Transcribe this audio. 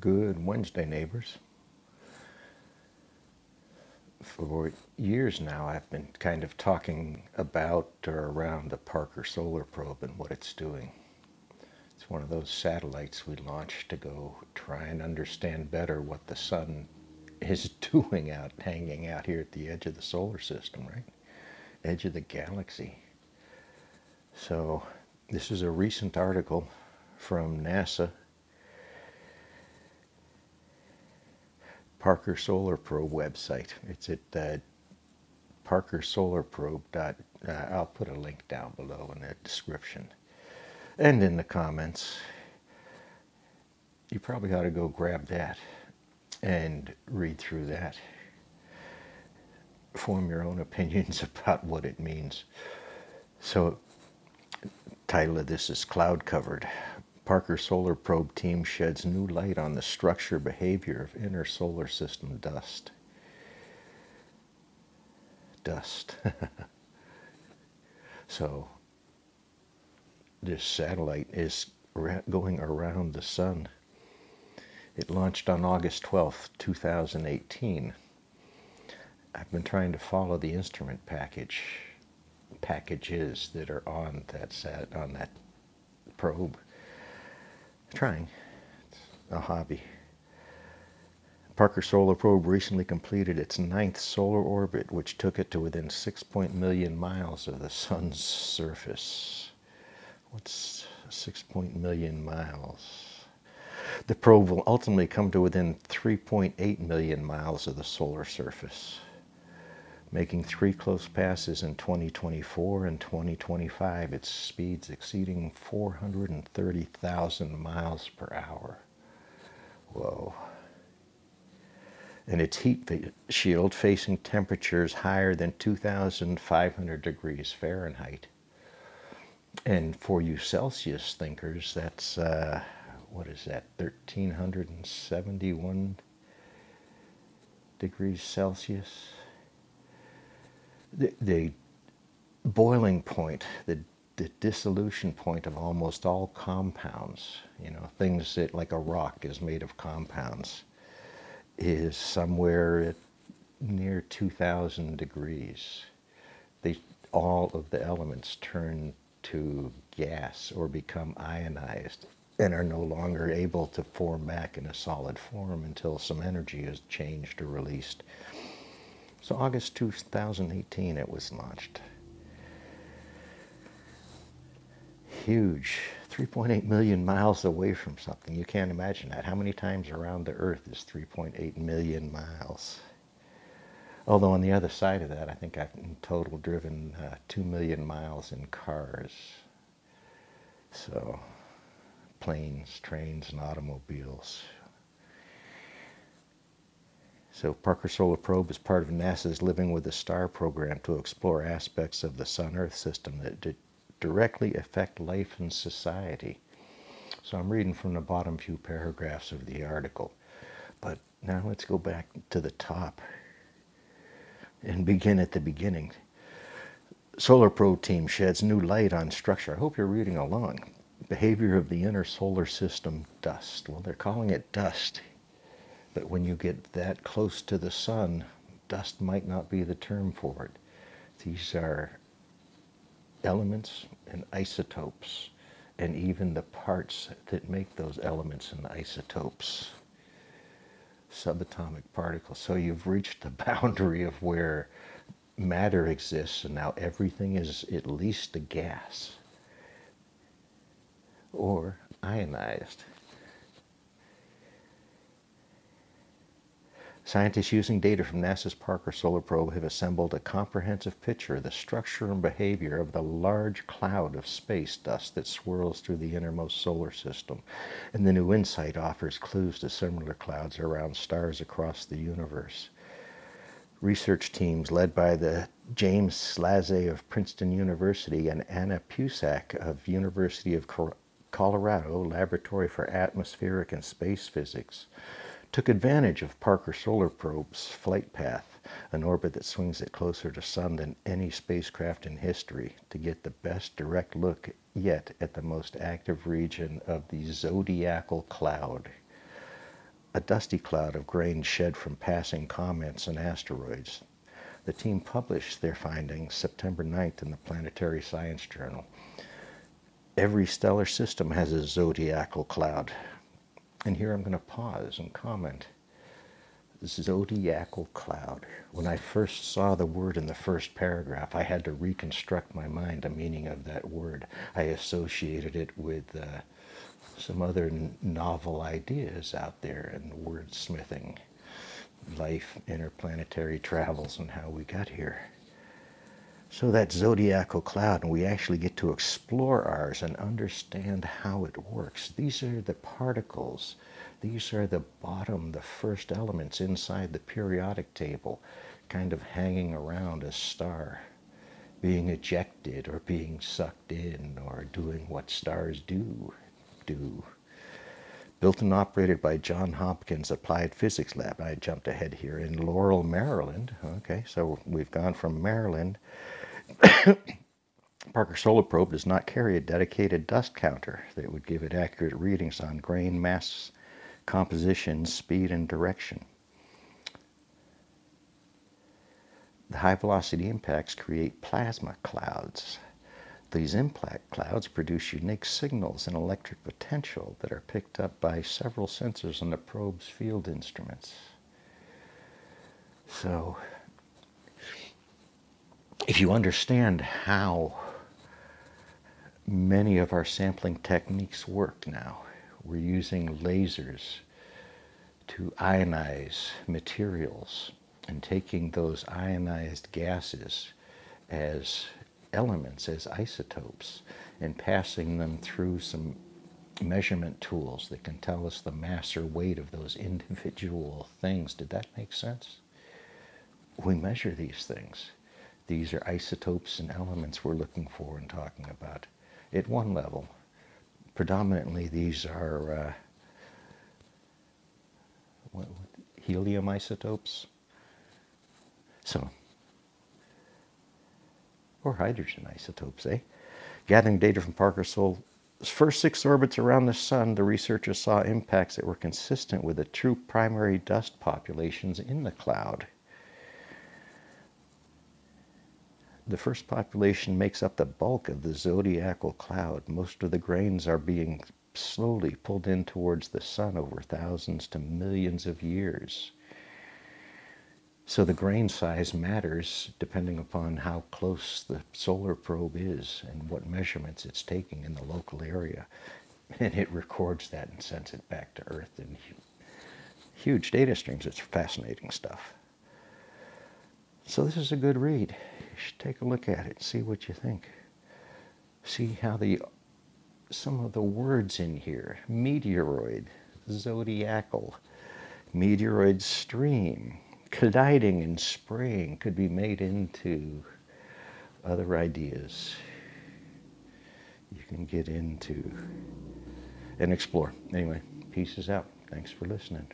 Good Wednesday, neighbors. For years now, I've been kind of talking about or around the Parker Solar Probe and what it's doing. It's one of those satellites we launched to go try and understand better what the sun is doing hanging out here at the edge of the solar system, right? Edge of the galaxy. So this is a recent article from NASA. Parker Solar Probe website. It's at parkersolarprobe. I'll put a link down below in the description and in the comments. You probably ought to go grab that and read through that. Form your own opinions about what it means. So, title of this is Cloud Covered. Parker Solar Probe team sheds new light on the structure behavior of inner solar system dust. So this satellite is going around the sun. It launched on August 12th, 2018. I've been trying to follow the instrument packages that are on that probe. Trying. It's a hobby. Parker Solar Probe recently completed its 9th solar orbit, which took it to within 6 million miles of the sun's surface. What's 6 million miles? The probe will ultimately come to within 3.8 million miles of the solar surface, making 3 close passes in 2024 and 2025, its speeds exceeding 430,000 miles per hour. Whoa. And its heat shield facing temperatures higher than 2,500 degrees Fahrenheit. And for you Celsius thinkers, that's, what is that, 1,371 degrees Celsius? The boiling point, the dissolution point of almost all compounds, things that, like a rock is made of compounds, is somewhere at near 2,000 degrees. All of the elements turn to gas or become ionized and are no longer able to form back in a solid form until some energy is changed or released. So August 2018 it was launched. Huge. 3.8 million miles away from something. You can't imagine that. How many times around the Earth is 3.8 million miles? Although on the other side of that, I think I've in total driven 2 million miles in cars. So, planes, trains, and automobiles. So Parker Solar Probe is part of NASA's Living with the Star program to explore aspects of the Sun-Earth system that directly affect life and society. So I'm reading from the bottom few paragraphs of the article. But now let's go back to the top and begin at the beginning. Solar Probe team sheds new light on structure. I hope you're reading along. Behavior of the inner solar system dust. Well, they're calling it dust. But when you get that close to the sun, dust might not be the term for it. These are elements and isotopes, and even the parts that make those elements and isotopes. Subatomic particles. So you've reached the boundary of where matter exists, and now everything is at least a gas or ionized. Scientists using data from NASA's Parker Solar Probe have assembled a comprehensive picture of the structure and behavior of the large cloud of space dust that swirls through the innermost solar system. And the new insight offers clues to similar clouds around stars across the universe. Research teams led by the James Slazay of Princeton University and Anna Pusak of University of Colorado Laboratory for Atmospheric and Space Physics took advantage of Parker Solar Probe's flight path, an orbit that swings it closer to Sun than any spacecraft in history, to get the best direct look yet at the most active region of the zodiacal cloud. a dusty cloud of grains shed from passing comets and asteroids. The team published their findings September 9th in the Planetary Science Journal. Every stellar system has a zodiacal cloud. And here I'm going to pause and comment. Zodiacal cloud. When I first saw the word in the first paragraph, I had to reconstruct my mind the meaning of that word. I associated it with some other novel ideas out there in wordsmithing, life, interplanetary travels, and how we got here. So that zodiacal cloud, and we actually get to explore ours and understand how it works. These are the particles. These are the first elements inside the periodic table, kind of hanging around a star, being ejected or being sucked in or doing what stars do. Built and operated by Johns Hopkins Applied Physics Lab. I jumped ahead here in Laurel, Maryland. Okay, so we've gone from Maryland. Parker Solar Probe does not carry a dedicated dust counter that would give it accurate readings on grain mass, composition, speed, and direction. The high velocity impacts create plasma clouds. These impact clouds produce unique signals and electric potential that are picked up by several sensors on the probe's field instruments. So, if you understand how many of our sampling techniques work now, we're using lasers to ionize materials and taking those ionized gases as elements, as isotopes, and passing them through some measurement tools that can tell us the mass or weight of those individual things. Did that make sense? We measure these things. These are isotopes and elements we're looking for and talking about. At one level, predominantly these are helium isotopes. So, or hydrogen isotopes, eh? Gathering data from Parker Solar's first 6 orbits around the sun, the researchers saw impacts that were consistent with the true primary dust populations in the cloud. The first population makes up the bulk of the zodiacal cloud. Most of the grains are being slowly pulled in towards the sun over thousands to millions of years. So the grain size matters depending upon how close the solar probe is and what measurements it's taking in the local area. And it records that and sends it back to Earth in huge data streams. It's fascinating stuff. So this is a good read. You should take a look at it, see what you think. See how some of the words in here, meteoroid, zodiacal, meteoroid stream, colliding and spraying, could be made into other ideas you can get into and explore. Anyway, peace is out. Thanks for listening.